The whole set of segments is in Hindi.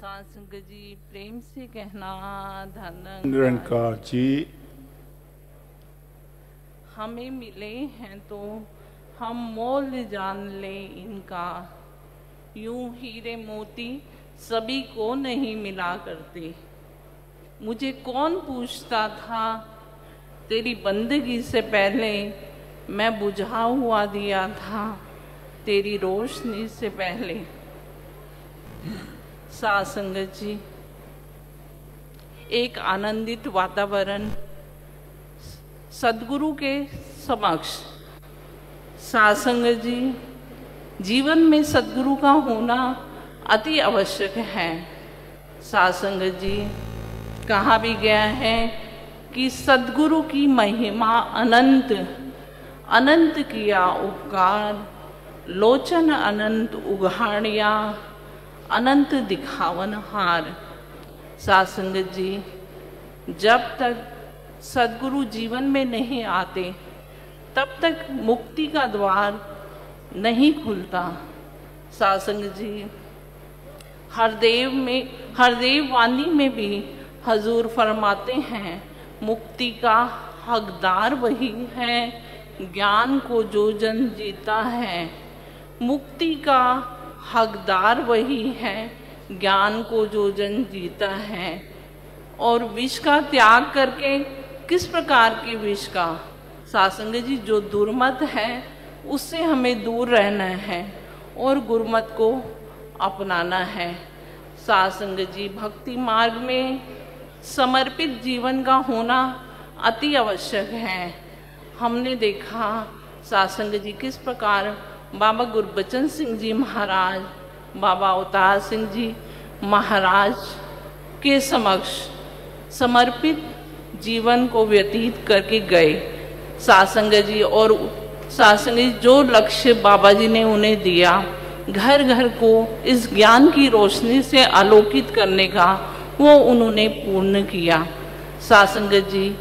सासंग जी प्रेम से कहना धन निरंकार जी हमें मिले हैं तो हम मोल जान ले इनका। यूं हीरे मोती सभी को नहीं मिला करते। मुझे कौन पूछता था तेरी बंदगी से पहले, मैं बुझा हुआ दिया था तेरी रोशनी से पहले। सासंगत जी, एक आनंदित वातावरण सदगुरु के समक्ष। सासंगत जी, जीवन में सदगुरु का होना अति आवश्यक है। सासंगत जी, कहा भी गया है कि सदगुरु की महिमा अनंत, अनंत किया उपकार, लोचन अनंत उघाड़िया, अनंत दिखावन हार। सासंगत जी, जब तक सदगुरु जीवन में नहीं आते तब तक मुक्ति का द्वार नहीं खुलता। सासंगत जी, हरदेव वाणी में भी हजूर फरमाते हैं, मुक्ति का हकदार वही है, ज्ञान को जो जन जीता है। मुक्ति का हकदार वही है, ज्ञान को जो जन जीता है। और विष का त्याग करके, किस प्रकार के विष का? सासंग जी, जो दुर्मत है उससे हमें दूर रहना है और गुरुमत को अपनाना है। सासंग जी, भक्ति मार्ग में समर्पित जीवन का होना अति आवश्यक है। हमने देखा सासंग जी किस प्रकार बाबा गुरबचन सिंह जी महाराज, बाबा अवतार सिंह जी महाराज के समक्ष समर्पित जीवन को व्यतीत करके गए। सासंग जी, और सासंग जी जो लक्ष्य बाबा जी ने उन्हें दिया, घर घर को इस ज्ञान की रोशनी से आलोकित करने का, वो उन्होंने पूर्ण किया। सासंग जी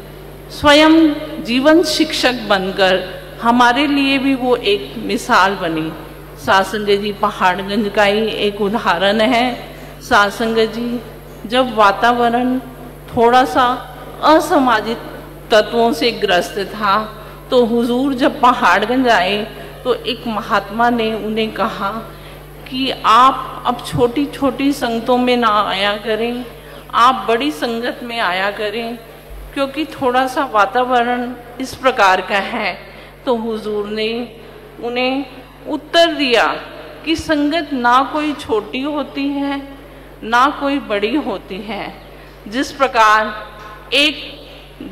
स्वयं जीवन शिक्षक बनकर हमारे लिए भी वो एक मिसाल बनी। सासंग जी पहाड़गंज का ही एक उदाहरण है। सासंग जी, जब वातावरण थोड़ा सा असामाजिक तत्वों से ग्रस्त था तो हुजूर जब पहाड़गंज आए तो एक महात्मा ने उन्हें कहा कि आप अब छोटी छोटी संगतों में ना आया करें, आप बड़ी संगत में आया करें, क्योंकि थोड़ा सा वातावरण इस प्रकार का है। तो हुजूर ने उन्हें उत्तर दिया कि संगत ना कोई छोटी होती है ना कोई बड़ी होती है। जिस प्रकार एक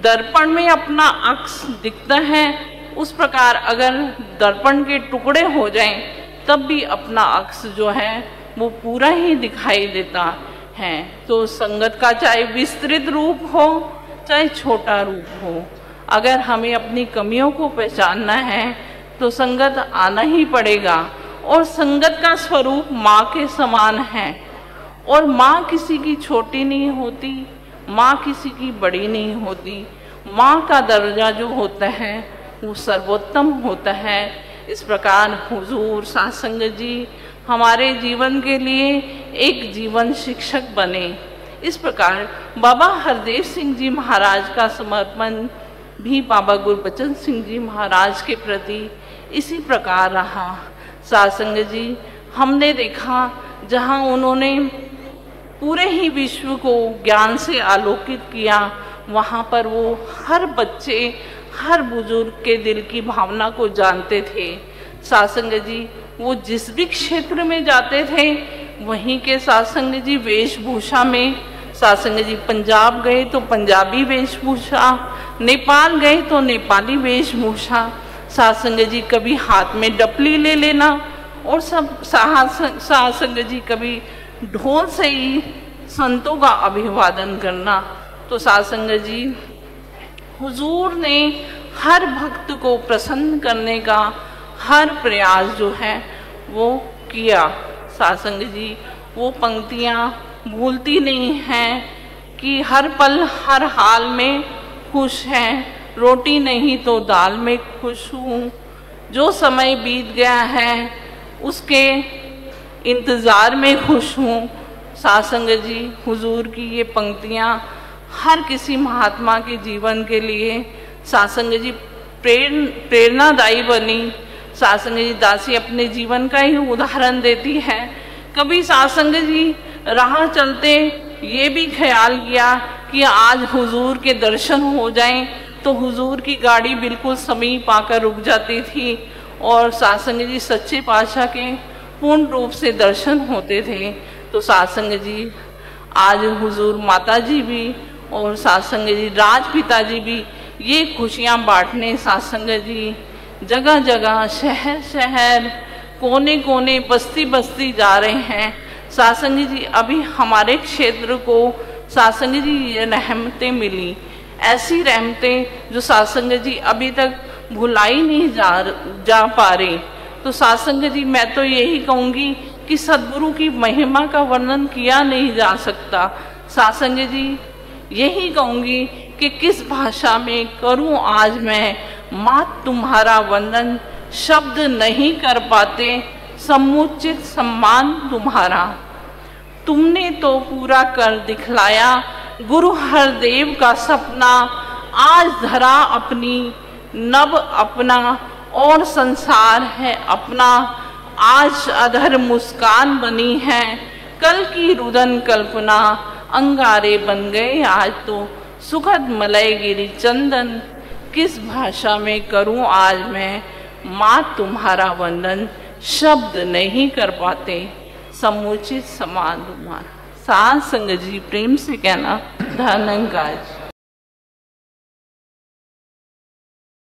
दर्पण में अपना अक्स दिखता है, उस प्रकार अगर दर्पण के टुकड़े हो जाएं तब भी अपना अक्स जो है वो पूरा ही दिखाई देता है। तो संगत का चाहे विस्तृत रूप हो चाहे छोटा रूप हो, अगर हमें अपनी कमियों को पहचानना है तो संगत आना ही पड़ेगा। और संगत का स्वरूप माँ के समान है, और माँ किसी की छोटी नहीं होती, माँ किसी की बड़ी नहीं होती। माँ का दर्जा जो होता है वो सर्वोत्तम होता है। इस प्रकार हुजूर सासंग जी हमारे जीवन के लिए एक जीवन शिक्षक बने। इस प्रकार बाबा हरदेव सिंह जी महाराज का समर्पण भी बाबा गुरबचन सिंह जी महाराज के प्रति इसी प्रकार रहा। सासंग जी, हमने देखा जहाँ उन्होंने पूरे ही विश्व को ज्ञान से आलोकित किया, वहाँ पर वो हर बच्चे, हर बुजुर्ग के दिल की भावना को जानते थे। सासंग जी, वो जिस भी क्षेत्र में जाते थे वहीं के सासंग जी वेशभूषा में, सासंग जी पंजाब गए तो पंजाबी वेशभूषा, नेपाल गए तो नेपाली वेशभूषा। सासंग जी कभी हाथ में डपली ले लेना, और सब सासंग जी कभी ढोल से ही संतों का अभिवादन करना। तो सासंग जी, हुजूर ने हर भक्त को प्रसन्न करने का हर प्रयास जो है वो किया। सासंग जी वो पंक्तियाँ भूलती नहीं हैं कि हर पल हर हाल में खुश हैं, रोटी नहीं तो दाल में खुश हूँ। जो समय बीत गया है उसके इंतज़ार में खुश हूँ। सासंग जी, हुजूर की ये पंक्तियाँ हर किसी महात्मा के जीवन के लिए सासंग जी प्रेरणादायी बनी। सासंग जी दासी अपने जीवन का ही उदाहरण देती है। कभी सासंग जी राह चलते ये भी ख्याल किया कि आज हुजूर के दर्शन हो जाएं, तो हुजूर की गाड़ी बिल्कुल समीप आकर रुक जाती थी और सासंग जी सच्चे पातशाह के पूर्ण रूप से दर्शन होते थे। तो सासंग जी आज हुजूर माता जी भी और सासंग जी राजपिता जी भी ये खुशियाँ बांटने सासंग जी जगह जगह, शहर शहर, कोने कोने, बस्ती बस्ती जा रहे हैं। सासंग जी अभी हमारे क्षेत्र को सासंग जी ये रहमतें मिली, ऐसी रहमतें जो सासंग जी अभी तक भुलाई नहीं जा पा रही। तो सासंग जी मैं तो यही कहूँगी कि सद्गुरु की महिमा का वर्णन किया नहीं जा सकता। सासंग जी यही कहूँगी कि किस भाषा में करूँ आज मैं मात तुम्हारा वंदन, शब्द नहीं कर पाते समुचित सम्मान तुम्हारा। तुमने तो पूरा कर दिखलाया गुरु हरदेव का सपना, आज धरा अपनी नभ अपना और संसार है अपना। आज अधर मुस्कान बनी है, कल की रुदन कल्पना, अंगारे बन गए आज तो सुखद मलय गिरी चंदन। किस भाषा में करूं आज मैं माँ तुम्हारा वंदन, शब्द नहीं कर पाते समुचित समान तुम्हारा। सासंग जी प्रेम से कहना धन्यवाद।